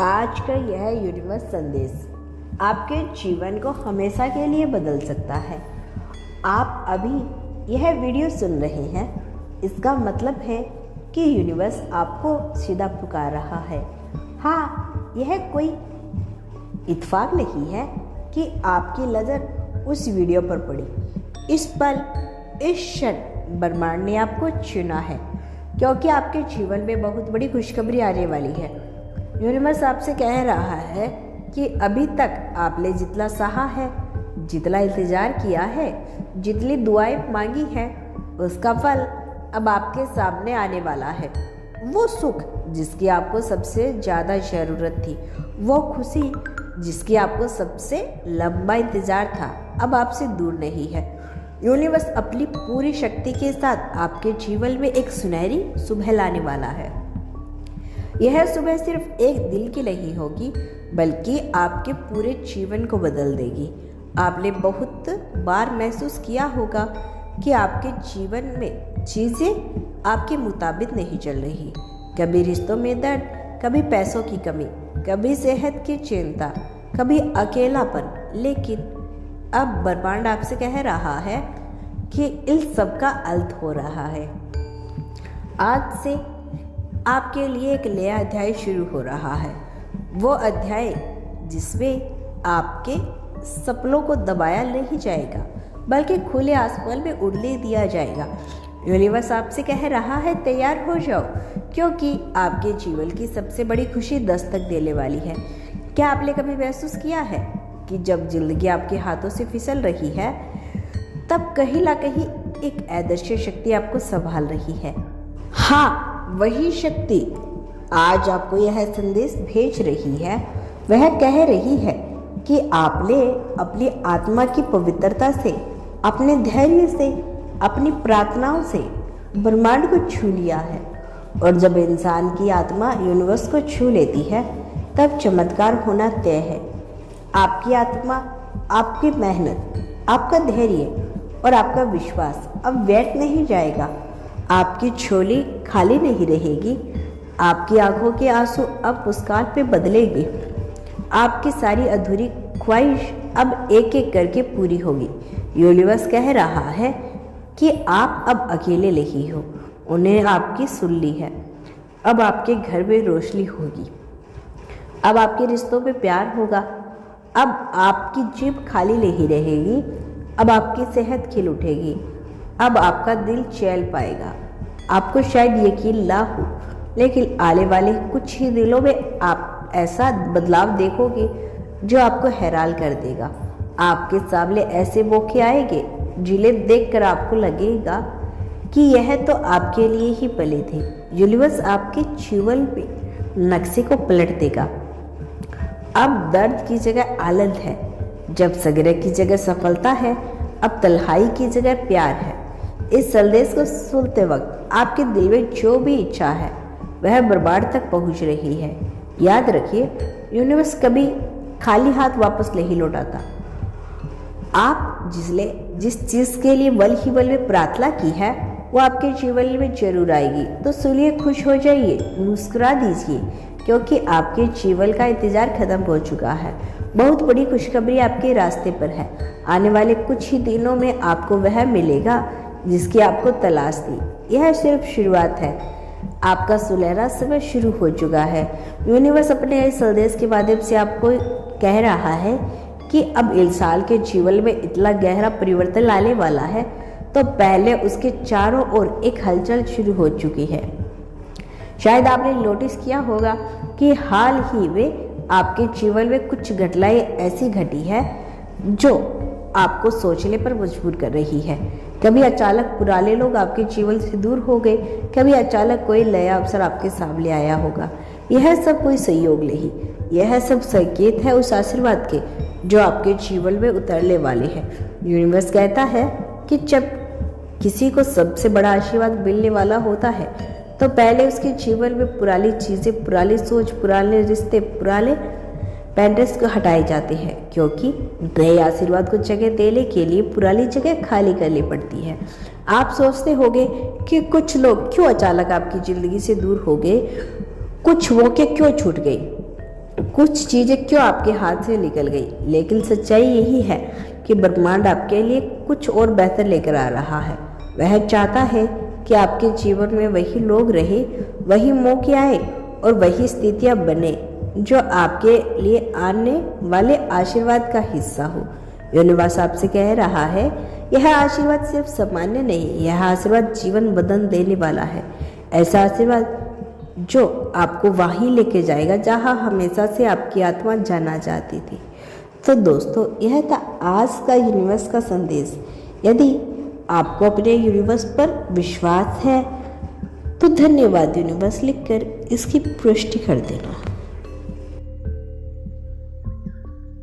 आज का यह यूनिवर्स संदेश आपके जीवन को हमेशा के लिए बदल सकता है। आप अभी यह वीडियो सुन रहे हैं, इसका मतलब है कि यूनिवर्स आपको सीधा पुकार रहा है। हाँ, यह कोई इत्तेफाक नहीं है कि आपकी नज़र उस वीडियो पर पड़ी। इस पर इस क्षण ब्रह्मांड ने आपको चुना है, क्योंकि आपके जीवन में बहुत बड़ी खुशखबरी आने वाली है। यूनिवर्स आपसे कह रहा है कि अभी तक आपने जितना सहा है, जितना इंतज़ार किया है, जितनी दुआएं मांगी हैं, उसका फल अब आपके सामने आने वाला है। वो सुख जिसकी आपको सबसे ज़्यादा ज़रूरत थी, वो खुशी जिसकी आपको सबसे लंबा इंतज़ार था, अब आपसे दूर नहीं है। यूनिवर्स अपनी पूरी शक्ति के साथ आपके जीवन में एक सुनहरी सुबह लाने वाला है। यह सुबह सिर्फ एक दिन की नहीं होगी, बल्कि आपके पूरे जीवन को बदल देगी। आपने बहुत बार महसूस किया होगा कि आपके जीवन में चीज़ें आपके मुताबिक नहीं चल रही। कभी रिश्तों में दर्द, कभी पैसों की कमी, कभी सेहत की चिंता, कभी अकेलापन। लेकिन अब ब्रह्मांड आपसे कह रहा है कि इन सब का अंत हो रहा है। आज से आपके लिए एक नया अध्याय शुरू हो रहा है। वो अध्याय जिसमें आपके सपनों को दबाया नहीं जाएगा, बल्कि खुले आसमान में उड़ने दिया जाएगा। यूनिवर्स आपसे कह रहा है, तैयार हो जाओ, क्योंकि आपके जीवन की सबसे बड़ी खुशी दस्तक देने वाली है। क्या आपने कभी महसूस किया है कि जब जिंदगी आपके हाथों से फिसल रही है, तब कहीं ना कहीं एक अदृश्य शक्ति आपको संभाल रही है? हाँ, वही शक्ति आज आपको यह संदेश भेज रही है। वह कह रही है कि आपने अपनी आत्मा की पवित्रता से, अपने धैर्य से, अपनी प्रार्थनाओं से ब्रह्मांड को छू लिया है। और जब इंसान की आत्मा यूनिवर्स को छू लेती है, तब चमत्कार होना तय है। आपकी आत्मा, आपकी मेहनत, आपका धैर्य और आपका विश्वास अब व्यर्थ नहीं जाएगा। आपकी झोली खाली नहीं रहेगी। आपकी आंखों के आंसू अब मुस्कान पे बदलेंगे। आपकी सारी अधूरी ख्वाहिश अब एक एक करके पूरी होगी। यूनिवर्स कह रहा है कि आप अब अकेले नहीं हो, उन्हें आपकी सुन ली है। अब आपके घर में रोशनी होगी, अब आपके रिश्तों में प्यार होगा, अब आपकी जेब खाली नहीं रहेगी, अब आपकी सेहत खिल उठेगी, अब आपका दिल चैन पाएगा। आपको शायद यकीन ना हो, लेकिन आने वाले कुछ ही दिनों में आप ऐसा बदलाव देखोगे जो आपको हैरान कर देगा। आपके सामने ऐसे मौके आएंगे जिन्हें देखकर आपको लगेगा कि यह तो आपके लिए ही बने थे। यूनिवर्स आपके जीवन पे नक्शे को पलट देगा। अब दर्द की जगह आनंद है, जब संग्रह की जगह सफलता है, अब तन्हाई की जगह प्यार है। इस संदेश को सुनते वक्त आपके दिल में जो भी इच्छा है, वह ब्रह्मांड तक पहुंच रही है। याद रखिए, यूनिवर्स कभी खाली हाथ वापस नहीं लौटाता। आप जिस चीज़ के लिए बल ही बल में प्रार्थना की है, वो आपके जीवन में जरूर आएगी। तो सुनिए, खुश हो जाइए, मुस्कुरा दीजिए, क्योंकि आपके जीवन का इंतजार खत्म हो चुका है। बहुत बड़ी खुशखबरी आपके रास्ते पर है। आने वाले कुछ ही दिनों में आपको वह मिलेगा जिसकी आपको तलाश थी। यह सिर्फ शुरुआत है। आपका सुनहरा समय शुरू हो चुका है। यूनिवर्स अपने इस संदेश के माध्यम से आपको कह रहा है कि अब इंसान के जीवन में इतना गहरा परिवर्तन लाने वाला है, तो पहले उसके चारों ओर एक हलचल शुरू हो चुकी है। शायद आपने नोटिस किया होगा कि हाल ही में आपके जीवन में कुछ घटनाएं ऐसी घटी है जो आपको सोचने पर मजबूर कर रही है। कभी अचानक पुराने लोग आपके जीवन से दूर हो गए, कभी अचानक कोई नया अवसर आपके सामने आया होगा। यह सब कोई संयोग नहीं, यह सब संकेत है उस आशीर्वाद के जो आपके जीवन में उतरने वाले हैं। यूनिवर्स कहता है कि जब किसी को सबसे बड़ा आशीर्वाद मिलने वाला होता है, तो पहले उसके जीवन में पुरानी चीज़ें, पुरानी सोच, पुराने रिश्ते, पुराने पैटर्न्स को हटाए जाते हैं, क्योंकि नए आशीर्वाद को जगह देने के लिए पुरानी जगह खाली करनी पड़ती है। आप सोचते होंगे कि कुछ लोग क्यों अचानक आपकी ज़िंदगी से दूर हो गए, कुछ मौके क्यों छूट गए। कुछ चीज़ें क्यों आपके हाथ से निकल गई, लेकिन सच्चाई यही है कि ब्रह्मांड आपके लिए कुछ और बेहतर लेकर आ रहा है। वह चाहता है कि आपके जीवन में वही लोग रहे, वही मौके आए और वही स्थितियां बने जो आपके लिए आने वाले आशीर्वाद का हिस्सा हो। यूनिवर्स आपसे कह रहा है, यह आशीर्वाद सिर्फ सामान्य नहीं, यह आशीर्वाद जीवन बदल देने वाला है। ऐसा आशीर्वाद जो आपको वहीं लेके जाएगा जहां हमेशा से आपकी आत्मा जाना चाहती थी। तो दोस्तों, यह था आज का यूनिवर्स का संदेश। यदि आपको अपने यूनिवर्स पर विश्वास है तो धन्यवाद यूनिवर्स लिखकर इसकी पुष्टि कर देना।